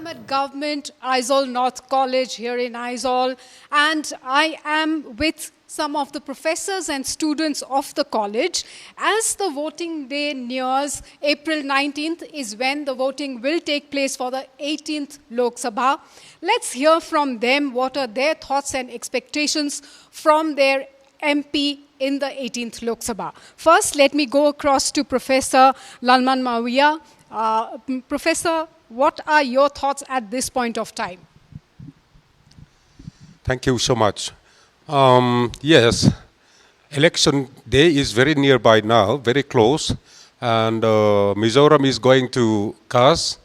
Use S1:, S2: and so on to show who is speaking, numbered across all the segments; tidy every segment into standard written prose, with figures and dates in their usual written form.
S1: am at Government Aizawl North College here in Aizawl, and I am with some of the professors and students of the college. As the voting day nears, April 19th is when the voting will take place for the 18th Lok Sabha. Let's hear from them what are their thoughts and expectations from their MP in the 18th Lok Sabha. First, let me go across to Professor Lalman Mawia. Professor, what are your thoughts at this point of time?
S2: Thank you so much. Yes, election day is very nearby now, very close, and Mizoram is going to cast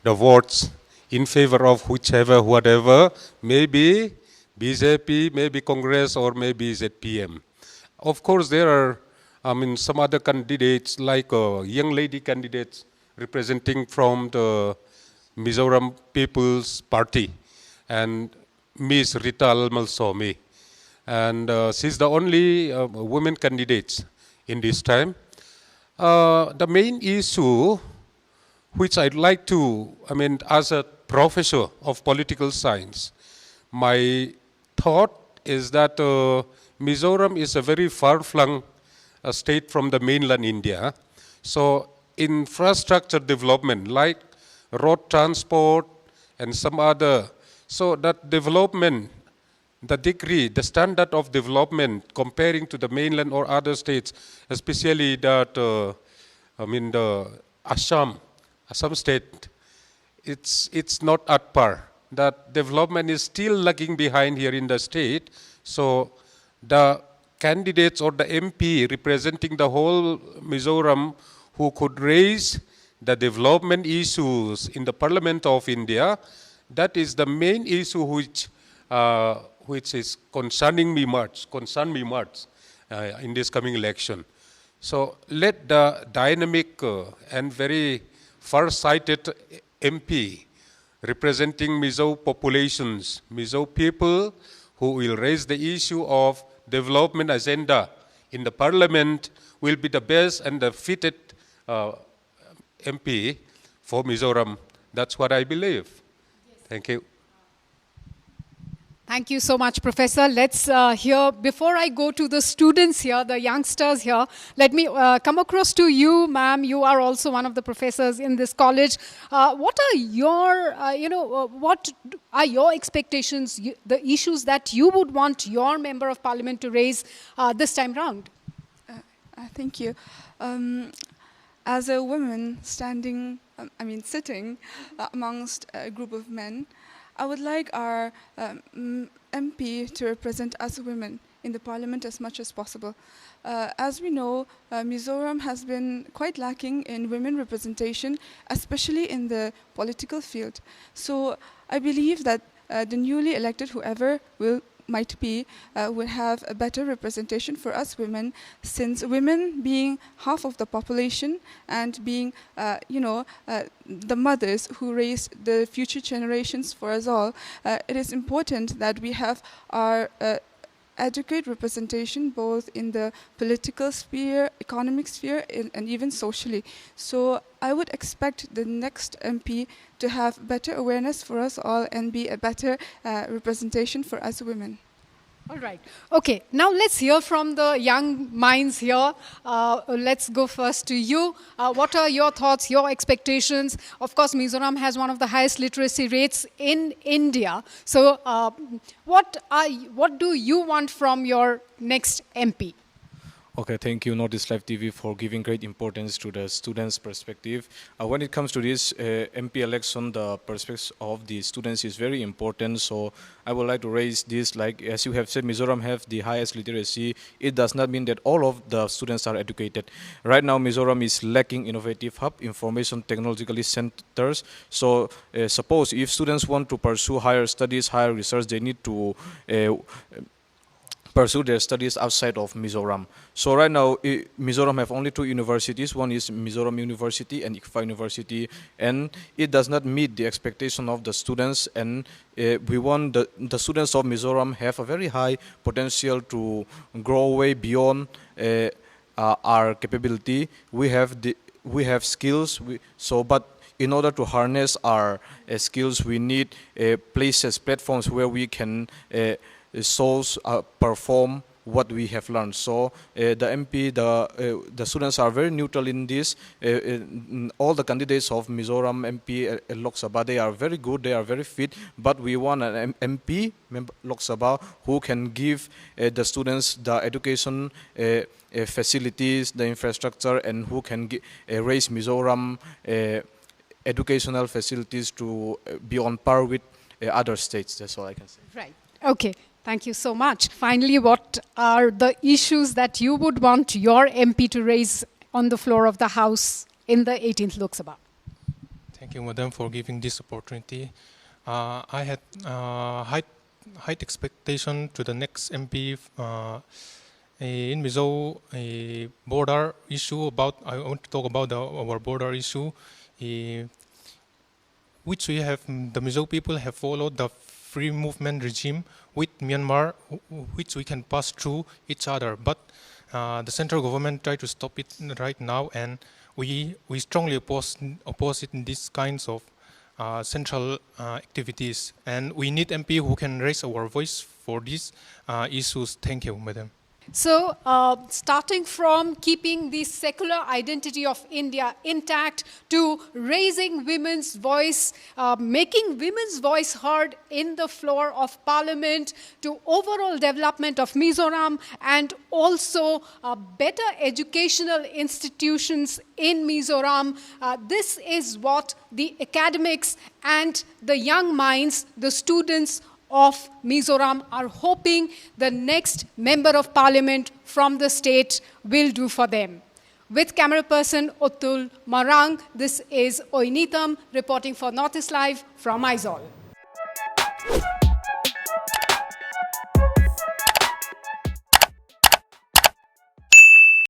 S2: the votes in favor of whichever, whatever, maybe BJP, maybe Congress, or maybe ZPM. Of course, there are, some other candidates like young lady candidates representing from the Mizoram People's Party, and Ms. Rita Almalsomi. And she's the only women candidate in this time. The main issue which I'd like to, as a professor of political science, my thought is that Mizoram is a very far-flung state from the mainland India. So infrastructure development like road transport and some other, so that development, the degree, the standard of development comparing to the mainland or other states, especially that, the Assam state, it's not at par. That development is still lagging behind here in the state. So the candidates or the MP representing the whole Mizoram who could raise the development issues in the Parliament of India, that is the main issue which is concern me much in this coming election. So let the dynamic and very far-sighted MP representing Mizo populations, Mizo people who will raise the issue of development agenda in the Parliament will be the best and the fitted MP for Mizoram. That's what I believe. Yes. Thank you.
S1: Thank you so much, Professor. Let's hear, before I go to the students here, the youngsters here, let me come across to you, ma'am. You are also one of the professors in this college. What are your, what are your expectations, the issues that you would want your member of parliament to raise this time round?
S3: Thank you. As a woman standing, sitting amongst a group of men, I would like our MP to represent us women in the parliament as much as possible. As we know, Mizoram has been quite lacking in women representation, especially in the political field. So I believe that the newly elected, whoever might be, will have a better representation for us women, since women being half of the population and being, the mothers who raise the future generations for us all, it is important that we have our adequate representation both in the political sphere, economic sphere, and even socially. So I would expect the next MP to have better awareness for us all and be a better representation for us women.
S1: All right. Okay, now let's hear from the young minds here. Let's go first to you. What are your thoughts, your expectations? Of course, Mizoram has one of the highest literacy rates in India. So what do you want from your next MP?
S4: Okay, thank you, Northeast Live TV, for giving great importance to the students' perspective. When it comes to this MP election, the perspective of the students is very important. So I would like to raise this, like as you have said, Mizoram have the highest literacy. It does not mean that all of the students are educated. Right now, Mizoram is lacking innovative hub, information technologically centers. So suppose if students want to pursue higher studies, higher research, they need to pursue their studies outside of Mizoram. So right now, Mizoram have only two universities. One is Mizoram University and 𝗶𝗏𝗏 University, and it does not meet the expectation of the students. And we want the students of Mizoram have a very high potential to grow way beyond our capability. We have skills. But in order to harness our skills, we need places, platforms where we can source, perform what we have learned. So the MP, the students are very neutral in this. All the candidates of Mizoram MP Lok Sabha, they are very good, they are very fit, but we want an MP, Lok Sabha, who can give the students the education facilities, the infrastructure, and who can raise Mizoram educational facilities to be on par with other states. That's all I can say.
S1: Right. Okay. Thank you so much. Finally, what are the issues that you would want your MP to raise on the floor of the House in the 18th Lok Sabha?
S5: Thank you, Madam, for giving this opportunity. I had high expectation to the next MP in Mizo border issue. I want to talk about our border issue, which we have. The Mizo people have followed the free movement regime with Myanmar, which we can pass through each other. But the central government try to stop it right now, and we strongly oppose it in these kinds of central activities. And we need MP who can raise our voice for these issues. Thank you, Madam.
S1: So, starting from keeping the secular identity of India intact to raising women's voice, making women's voice heard in the floor of Parliament, to overall development of Mizoram, and also better educational institutions in Mizoram. This is what the academics and the young minds, the students of Mizoram, are hoping the next Member of Parliament from the state will do for them. With camera person Ottul Marang, this is Oineetom reporting for Northeast Live from Aizawl.